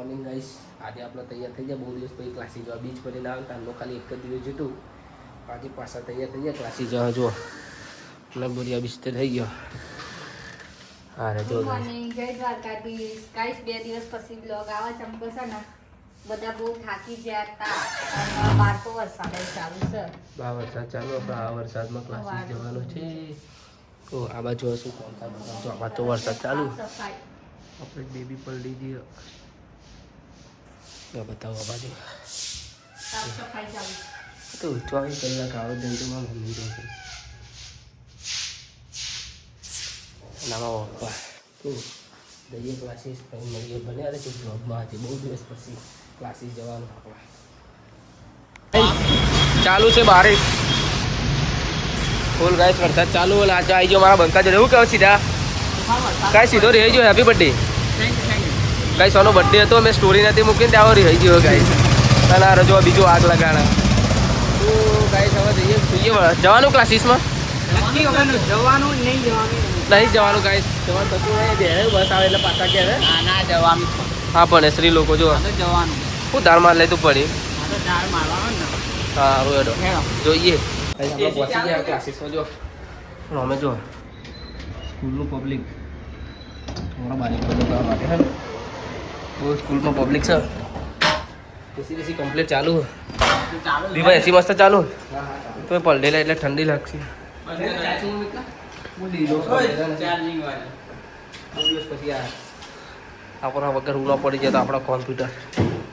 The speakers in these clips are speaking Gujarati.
મોર્નિંગ ગાઈસ, આજે આપણે તૈયાર થઈ ગયા. બહુ દિવસ પછી ક્લાસી જવા બીચ પર ના આવતા નો ખાલી એક જ દિવસ જતું. આજે પાછા તૈયાર થઈ ગયા ક્લાસી જવા. જો અને બોરિયા બિસ્તર થઈ ગયો. અરે જો મોર્નિંગ, જય દ્વારકાધીશ. ગાઈસ 2 દિવસ પછી બ્લોગ આવે ચમકો છે ને બધા બહુ થાકી ગયા હતા અને બહાર તો વરસાદ ચાલુ છે. બા વરસાદ ચાલુ. આપણે આ વરસાદમાં ક્લાસી જવાનું છે. તો આ બાજુ શું કરતા બધા જો આમાં તો વરસાદ ચાલુ. આપણે બેબી પલડી દઈએ. બતાવો આ બાજુ સાફ સફાઈ ચાલુ તો 24 કલાક આવો જંતુમાં મમ્મી રહે નામાં પપ્પા તો દઈએ ક્લાસીસ પછી મળીએ. બને અરે છે બ્લોગમાં આજે બહુ દિવસ પછી ક્લાસીસ જવાનું આપણે ચાલુ છે. બારિશ ફૂલ ગાઈસ વરસાદ ચાલુ. આજે આવી ગયો મારા બંકા જોડે. એવું કહો સીધા કાંઈ સીધો રહી ગયો. Happy birthday guys. આનો બર્થડે હતો, મેં સ્ટોરી નથી મૂકીને ત્યાં રહી ગયો ગાઈસ. અને આ રજો બીજું આગ લગાડા. તો ગાઈસ હવે જઈએ જોઈએ જવાનું ક્લાસીસમાં. જવાનું નહીં જવાનું ગાઈસ. જવાનું થતું નહીં. બસ આવે એટલે પાછા ક્યારે ના જવાનું. હા પણ શ્રી લોકો જો જવાનું હું દાળ માર લેતું પડી. દાળ મારવાનું ને હા રોડો જોઈએ. આપણે પહોંચી ગયા ક્લાસીસમાં. જો અમે જો સ્કૂલનું પબ્લિક થોડા બારીક બધા માટે છે ને બહુ સ્કૂલમાં પબ્લિક છે. એસી કમ્પ્લીટ ચાલુ. દીવા એસી મસ્ત ચાલુ. તો પલડેલા એટલે ઠંડી લાગશે. આપણા વગર ઉલો પડી જાય તો આપણા કોમ્પ્યુટર.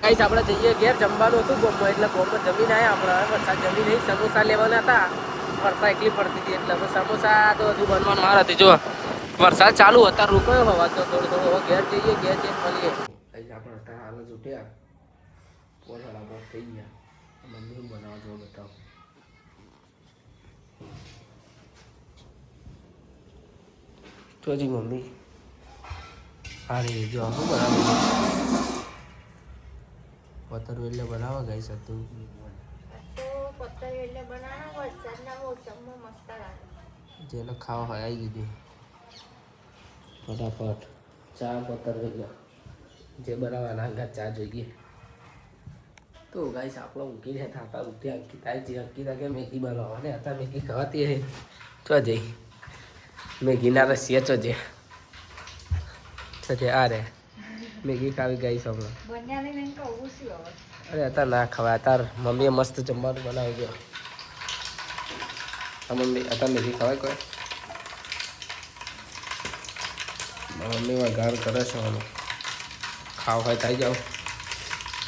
ગાઈસ આપણે જઈએ ઘેર. જમવાનું હતું ગોમમાં એટલે ગોમમાં જમીન આવ્યા. આપણે વરસાદ જમી નહીં. સમોસા લેવાના હતા. વરસાદ એકલી પડતી હતી એટલે હવે સમોસા તો હજુ બનવાનું વાર હતી. જો વરસાદ ચાલુ હતા રોકાયો હવા તો થોડું થોડું હવે ઘેર જઈએ. ઘેર જઈને મળીએ. આપણે હતા હાલ જ ઉઠ્યા. પોસાડા બોટ થઈ ગયા. મમ્મી હું બનાવવા જો બતાવો. જોજી મમ્મી અરે જો શું બનાવું પતર એટલે બનાવવા ગઈ હતું. જેને ખાવા હોય આવી ગયું ફટાફટ. ચા પતર વેલ્યો જે બનાવવાના અંગા ચા જોઈએ. તો ગાઈસ આપણે ઊંઘી રહ્યા હતા. ઉઠ્યા અંકિતા કે મેગી બનાવવાને હતા. મેગી ખાવાતી ચો જઈ મેગીના રસીએ ચો જે આ રે મેગી ખાવી ગઈ છે હમણાં. અરે અત્યારે ના ખવાય. અત્યારે મમ્મીએ મસ્ત જમવાનું બનાવી ગયો. મમ્મી અત્યારે મેગી ખવાય કોઈ. મમ્મી વઘાર કરે છે. ખાવ હોય થઈ જાઓ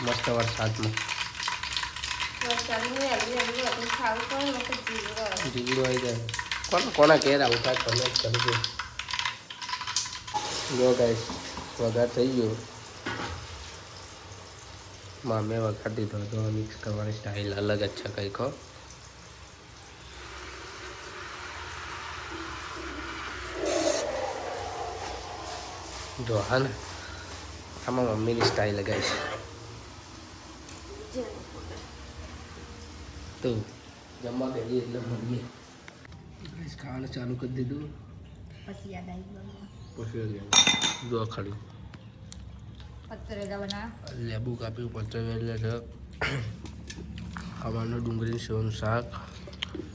મસ્ત વરસાદમાં. જીગડું આવી જાય. કોના ઘેર આવું થાય કમેન્ટ કરજો. જો ગાઈસ વઘાર થઈ ગયો. મેં વઘાર દીધો તો મિક્સ કરવાની સ્ટાઇલ અલગ જ છે કંઈક. જો હા ને આમાં મમ્મીની સ્ટાઇલ લગાવી છે. તો જમવા બેઠી એટલે મળીએ. ખાવાનું ચાલુ કરી દીધું. પછી યાદ આવી પછી જો ખાલી લેબુ કાપ્યું. પતરેલા છે ખાવાનું. ડુંગળી સેવનું શાક.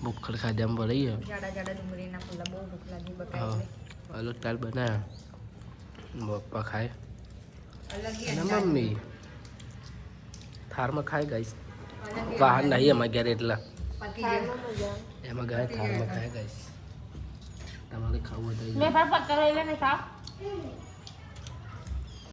ભૂખ ખાધ્યામાં ભરાઈ ગયા. જાડા ડુંગળીના ફૂલા બહુ ભૂખ લાગી હા અલગ ટાઈલ બનાવ્યા. પપ્પા ખાય અને મમ્મી થારમાં ખાય ગાઈસ. વાહન નહીં એમાં ઘેર એટલા એમાં ગયા થારમાં ખાય ગાઈસ. તમારે ખાવું હોય તો